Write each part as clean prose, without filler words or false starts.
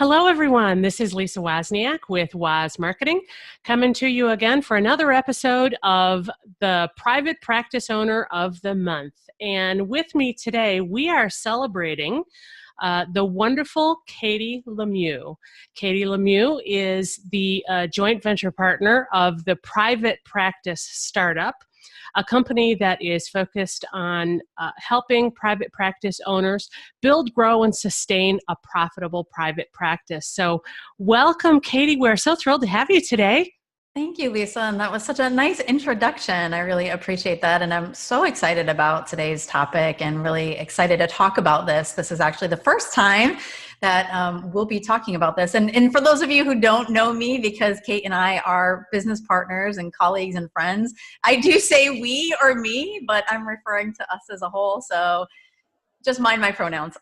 Hello, everyone. This is Lisa Wozniak with Woz Marketing, coming to you again for another episode of the Private Practice Owner of the Month. And with me today, we are celebrating the wonderful Katie Lemieux. Katie Lemieux is the joint venture partner of the Private Practice Startup, a company that is focused on helping private practice owners build, grow, and sustain a profitable private practice. So welcome, Katie. We're so thrilled to have you today. Thank you, Lisa. And that was such a nice introduction. I really appreciate that. And I'm so excited about today's topic and really excited to talk about this. This is actually the first time that we'll be talking about this. And for those of you who don't know me, because Kate and I are business partners and colleagues and friends, I do say we or me, but I'm referring to us as a whole. So just mind my pronouns.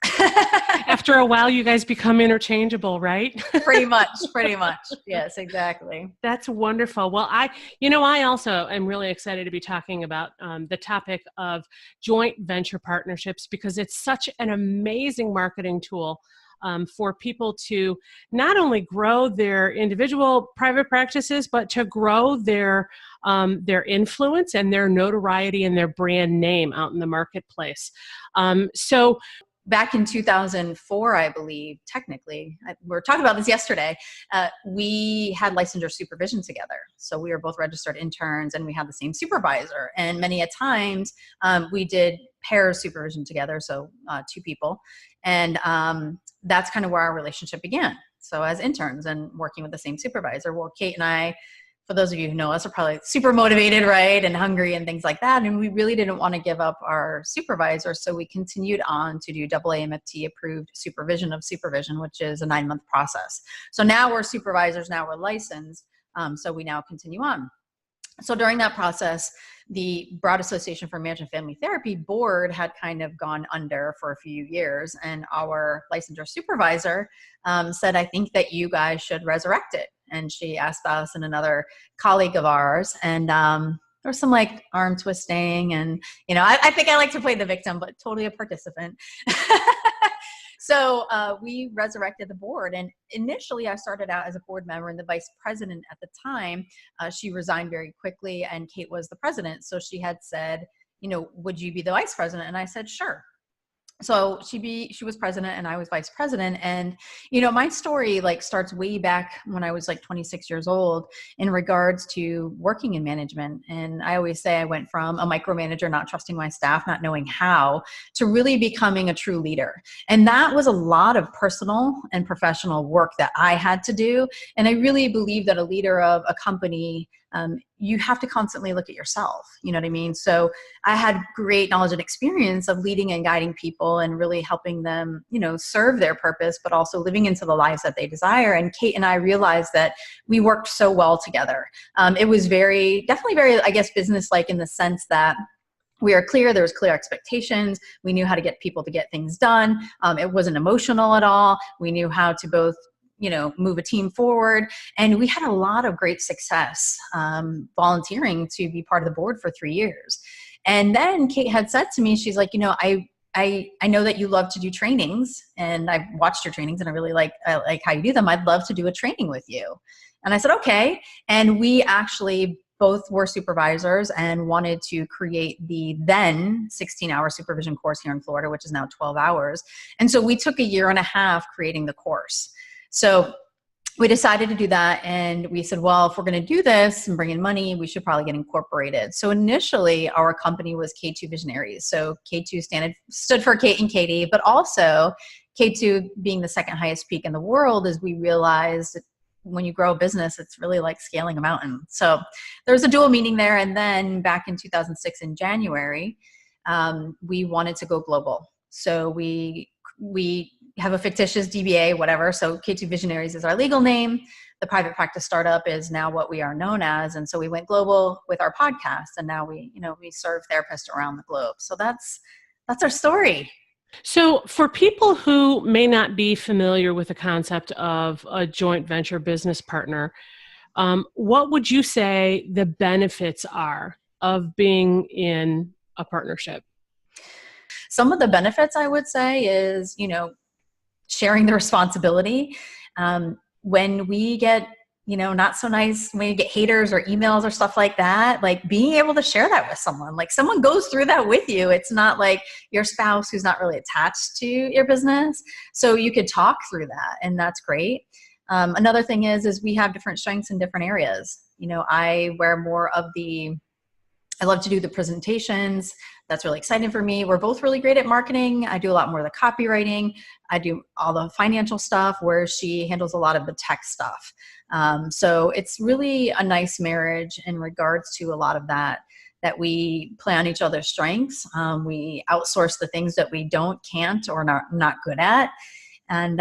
After a while, you guys become interchangeable, right? Pretty much. Yes, exactly. That's wonderful. Well, I also am really excited to be talking about the topic of joint venture partnerships because it's such an amazing marketing tool for people to not only grow their individual private practices, but to grow their influence and their notoriety and their brand name out in the marketplace. So back in 2004, I believe, technically, we were talking about this yesterday, we had licensure supervision together. So we were both registered interns and we had the same supervisor. And many a times we did pair supervision together, so two people. And that's kind of where our relationship began. So as interns and working with the same supervisor, well, Kate and I, for those of you who know us, are probably super motivated, right? And hungry and things like that. And we really didn't want to give up our supervisor. So we continued on to do AAMFT approved supervision of supervision, which is a 9-month process. So now we're supervisors, now we're licensed. So we now continue on. So during that process, the Broad Association for Marriage and Family Therapy board had kind of gone under for a few years. And our licensure supervisor said, I think that you guys should resurrect it. And she asked us and another colleague of ours. And there was some like arm twisting. And, you know, I think I like to play the victim, but totally a participant. So we resurrected the board. And initially I started out as a board member, and the vice president at the time, she resigned very quickly and Kate was the president. So she had said, you know, would you be the vice president? And I said, sure. So she was president and I was vice president. And, you know, my story like starts way back when I was like 26 years old in regards to working in management. And I always say I went from a micromanager, not trusting my staff, not knowing how, to really becoming a true leader. And that was a lot of personal and professional work that I had to do. And I really believe that a leader of a company, you have to constantly look at yourself. You know what I mean? So I had great knowledge and experience of leading and guiding people and really helping them, you know, serve their purpose, but also living into the lives that they desire. And Kate and I realized that we worked so well together. It was definitely very, I guess, business-like in the sense that we are clear. There was clear expectations. We knew how to get people to get things done. It wasn't emotional at all. We knew how to both, you know, move a team forward. And we had a lot of great success volunteering to be part of the board for 3 years. And then Kate had said to me, she's like, you know, I know that you love to do trainings and I've watched your trainings and I really like how you do them. I'd love to do a training with you. And I said, okay. And we actually both were supervisors and wanted to create the then 16-hour supervision course here in Florida, which is now 12 hours. And so we took 1.5 years creating the course. So we decided to do that. And we said, well, if we're going to do this and bring in money, we should probably get incorporated. So initially our company was K2 Visionaries. So K2 stood for Kate and Katie, but also K2 being the second highest peak in the world, as we realized when you grow a business, it's really like scaling a mountain. So there's a dual meaning there. And then back in 2006 in January, we wanted to go global. So we have a fictitious DBA, whatever. So K2 Visionaries is our legal name. The Private Practice Startup is now what we are known as. And so we went global with our podcast, and now we serve therapists around the globe. So that's our story. So for people who may not be familiar with the concept of a joint venture business partner, what would you say the benefits are of being in a partnership? Some of the benefits I would say is, sharing the responsibility. When we get, not so nice, when you get haters or emails or stuff like that, like being able to share that with someone, like someone goes through that with you. It's not like your spouse who's not really attached to your business. So you could talk through that, and that's great. Another thing is we have different strengths in different areas. I wear more of I love to do the presentations. That's really exciting for me. We're both really great at marketing. I do a lot more of the copywriting. I do all the financial stuff, where she handles a lot of the tech stuff. So it's really a nice marriage in regards to a lot of that we play on each other's strengths. We outsource the things that we can't, or not good at. And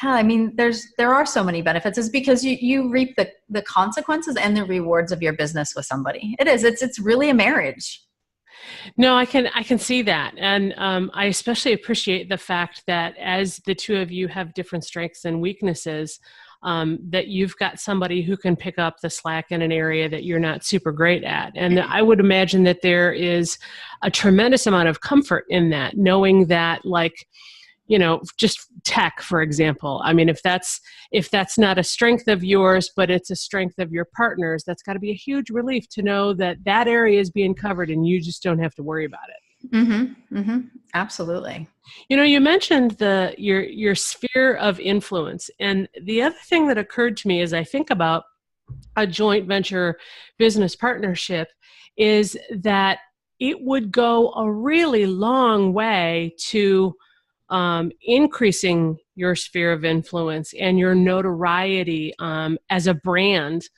yeah, I mean, there are so many benefits. It's because you reap the consequences and the rewards of your business with somebody. It's really a marriage. No, I can see that. And I especially appreciate the fact that as the two of you have different strengths and weaknesses, that you've got somebody who can pick up the slack in an area that you're not super great at. And I would imagine that there is a tremendous amount of comfort in that, knowing that, like, just tech, for example. I mean, if that's not a strength of yours, but it's a strength of your partner's, that's got to be a huge relief to know that area is being covered and you just don't have to worry about it. Mm-hmm. Mm-hmm. Absolutely. You mentioned your sphere of influence, and the other thing that occurred to me as I think about a joint venture business partnership is that it would go a really long way to increasing your sphere of influence and your notoriety as a brand,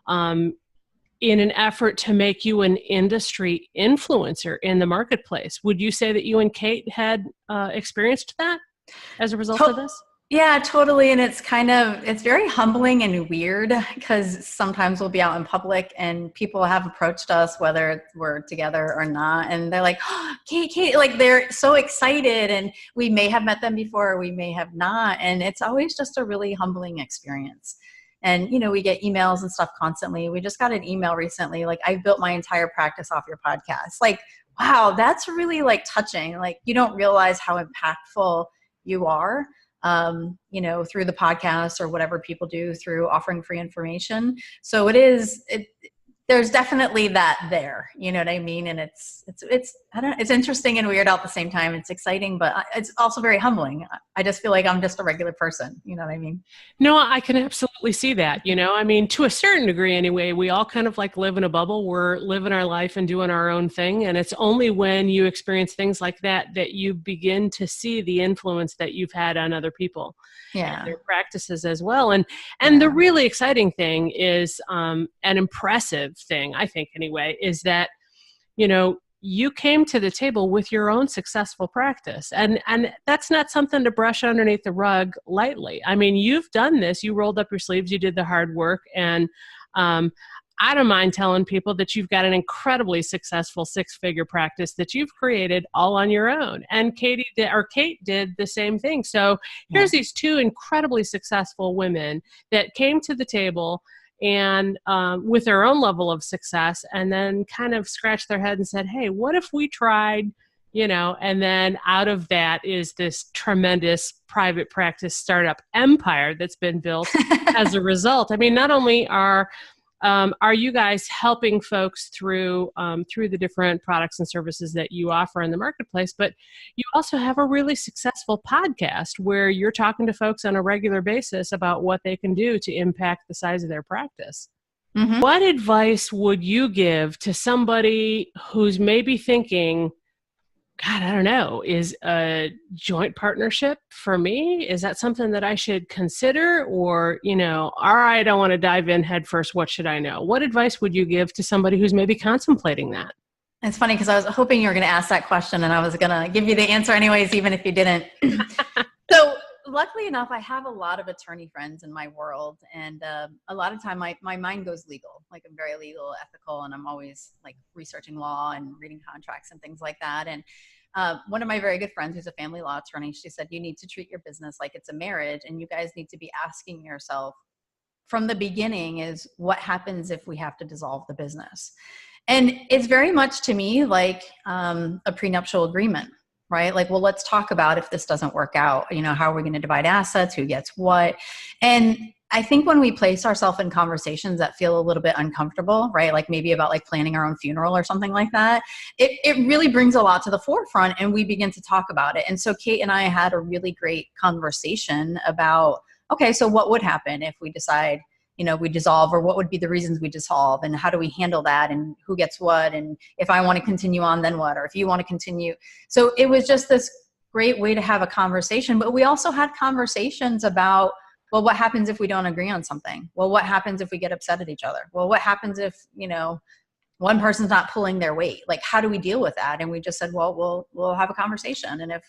in an effort to make you an industry influencer in the marketplace. Would you say that you and Kate had experienced that as a result of this? Yeah, totally. And it's very humbling and weird, because sometimes we'll be out in public and people have approached us, whether we're together or not. And they're like, oh, Kate, like they're so excited, and we may have met them before, or we may have not. And it's always just a really humbling experience. And, we get emails and stuff constantly. We just got an email recently, like, I built my entire practice off your podcast. Like, wow, that's really like touching. Like, you don't realize how impactful you are, through the podcast or whatever people do through offering free information. So there's definitely that there, you know what I mean? And it's interesting and weird all at the same time. It's exciting, but it's also very humbling. I just feel like I'm just a regular person. You know what I mean? No, I can absolutely see that. I mean, to a certain degree anyway, we all kind of like live in a bubble. We're living our life and doing our own thing. And it's only when you experience things like that you begin to see the influence that you've had on other people. Yeah. And their practices as well. And the really exciting thing is, an impressive thing, I think anyway, is that, you came to the table with your own successful practice. And that's not something to brush underneath the rug lightly. I mean, you've done this, you rolled up your sleeves, you did the hard work. And I don't mind telling people that you've got an incredibly successful 6-figure practice that you've created all on your own. And Kate did the same thing. So here's these two incredibly successful women that came to the table and with their own level of success, and then kind of scratched their head and said, hey, what if we tried, and then out of that is this tremendous private practice startup empire that's been built as a result. I mean, not only are you guys helping folks through the different products and services that you offer in the marketplace, but you also have a really successful podcast where you're talking to folks on a regular basis about what they can do to impact the size of their practice. Mm-hmm. What advice would you give to somebody who's maybe thinking, God, I don't know, is a joint partnership for me? Is that something that I should consider? Or, all right, I want to dive in head first. What should I know? What advice would you give to somebody who's maybe contemplating that? It's funny because I was hoping you were going to ask that question and I was going to give you the answer anyways, even if you didn't. So luckily enough, I have a lot of attorney friends in my world. And a lot of time my mind goes legal. Like, I'm very legal, ethical, and I'm always like researching law and reading contracts and things like that. And one of my very good friends who's a family law attorney, she said, you need to treat your business like it's a marriage, and you guys need to be asking yourself from the beginning is, what happens if we have to dissolve the business? And it's very much to me like a prenuptial agreement. right? Like, well, let's talk about if this doesn't work out, how are we going to divide assets, who gets what? And I think when we place ourselves in conversations that feel a little bit uncomfortable, right? Like maybe about like planning our own funeral or something like that, it really brings a lot to the forefront and we begin to talk about it. And so Kate and I had a really great conversation about, okay, so what would happen if we decide, we dissolve, or what would be the reasons we dissolve, and how do we handle that, and who gets what, and if I want to continue on, then what, or if you want to continue. So it was just this great way to have a conversation, but we also had conversations about, well, what happens if we don't agree on something? Well, what happens if we get upset at each other? Well, what happens if, one person's not pulling their weight? Like, how do we deal with that? And we just said, well, we'll have a conversation. And if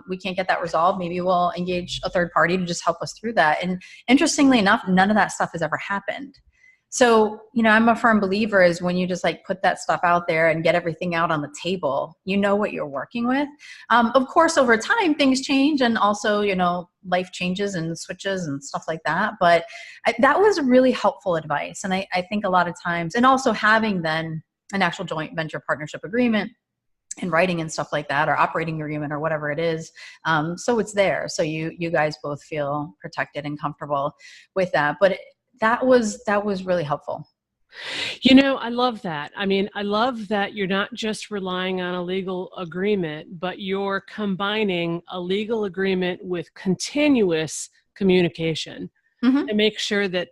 we can't get that resolved, maybe we'll engage a third party to just help us through that. And interestingly enough, none of that stuff has ever happened. So, I'm a firm believer is when you just like put that stuff out there and get everything out on the table, what you're working with. Of course, over time, things change, and also, life changes and switches and stuff like that. But that was really helpful advice. And I think a lot of times, and also having then an actual joint venture partnership agreement and writing and stuff like that, or operating agreement or whatever it is. So it's there. So you guys both feel protected and comfortable with that. But that was really helpful. I love that. I mean, I love that you're not just relying on a legal agreement, but you're combining a legal agreement with continuous communication. Mm-hmm. To make sure that,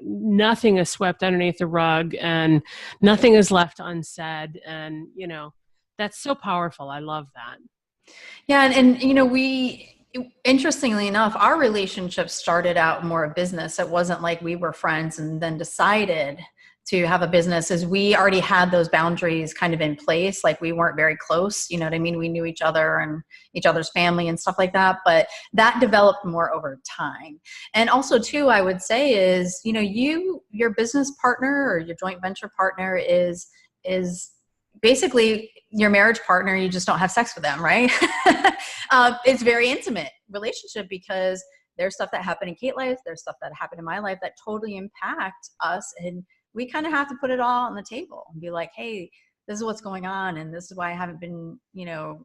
nothing is swept underneath the rug and nothing is left unsaid. And, that's so powerful. I love that. Yeah. And interestingly enough, our relationship started out more a business. It wasn't like we were friends and then decided to have a business, as we already had those boundaries kind of in place. Like we weren't very close, you know what I mean? We knew each other and each other's family and stuff like that, but that developed more over time. And also too, I would say is, your business partner or your joint venture partner is basically your marriage partner. You just don't have sex with them, right? It's very intimate relationship because there's stuff that happened in Kate's life. There's stuff that happened in my life that totally impact us. And we kind of have to put it all on the table and be like, hey, this is what's going on. And this is why I haven't been,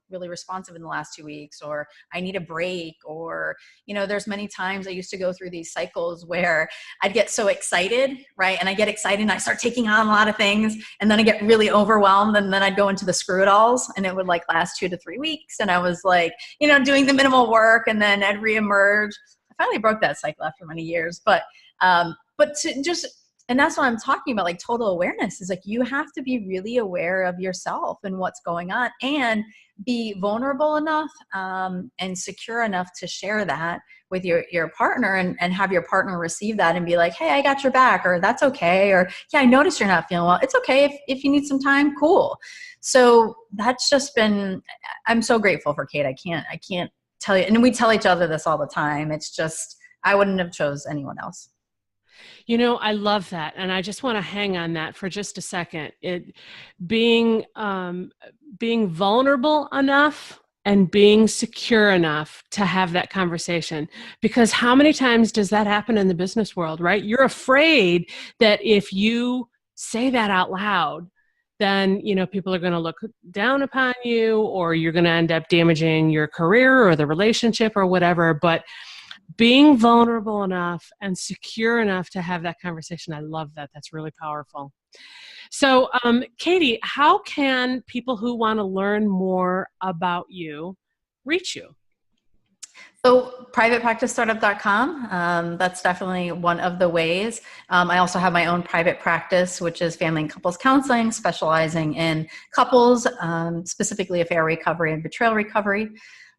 really responsive in the last 2 weeks, or I need a break. Or, there's many times I used to go through these cycles where I'd get so excited, right? And I get excited and I start taking on a lot of things, and then I get really overwhelmed, and then I'd go into the screw-it-alls, and it would like last 2 to 3 weeks. And I was like, doing the minimal work, and then I'd reemerge. I finally broke that cycle after many years, but to just, and that's what I'm talking about, like total awareness is like, you have to be really aware of yourself and what's going on, and be vulnerable enough and secure enough to share that with your partner, and have your partner receive that and be like, hey, I got your back, or that's okay. Or, yeah, I noticed you're not feeling well. It's okay. If you need some time, cool. So that's just been, I'm so grateful for Kate. I can't tell you. And we tell each other this all the time. It's just, I wouldn't have chose anyone else. I love that. And I just want to hang on that for just a second. Being vulnerable enough and being secure enough to have that conversation. Because how many times does that happen in the business world, right? You're afraid that if you say that out loud, then, people are going to look down upon you, or you're going to end up damaging your career or the relationship or whatever. But being vulnerable enough and secure enough to have that conversation, I love that. That's really powerful. So, Katie, how can people who want to learn more about you reach you? So privatepracticestartup.com. That's definitely one of the ways. I also have my own private practice, which is family and couples counseling, specializing in couples, specifically affair recovery and betrayal recovery.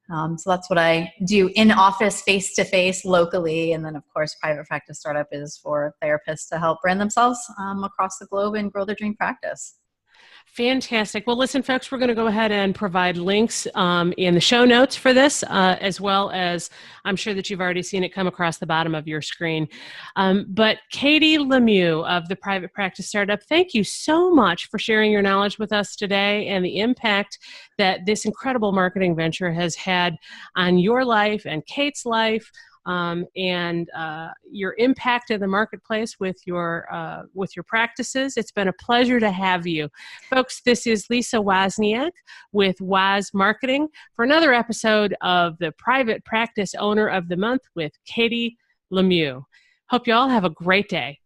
So that's what I do in office, face-to-face, locally. And then, of course, Private Practice Startup is for therapists to help brand themselves across the globe and grow their dream practice. Fantastic. Well, listen, folks, we're going to go ahead and provide links in the show notes for this, as well as I'm sure that you've already seen it come across the bottom of your screen. But Katie Lemieux of the Private Practice Startup, thank you so much for sharing your knowledge with us today and the impact that this incredible marketing venture has had on your life and Kate's life, and your impact in the marketplace with your practices. It's been a pleasure to have you. Folks, this is Lisa Wozniak with Woz Marketing for another episode of the Private Practice Owner of the Month with Katie Lemieux. Hope you all have a great day.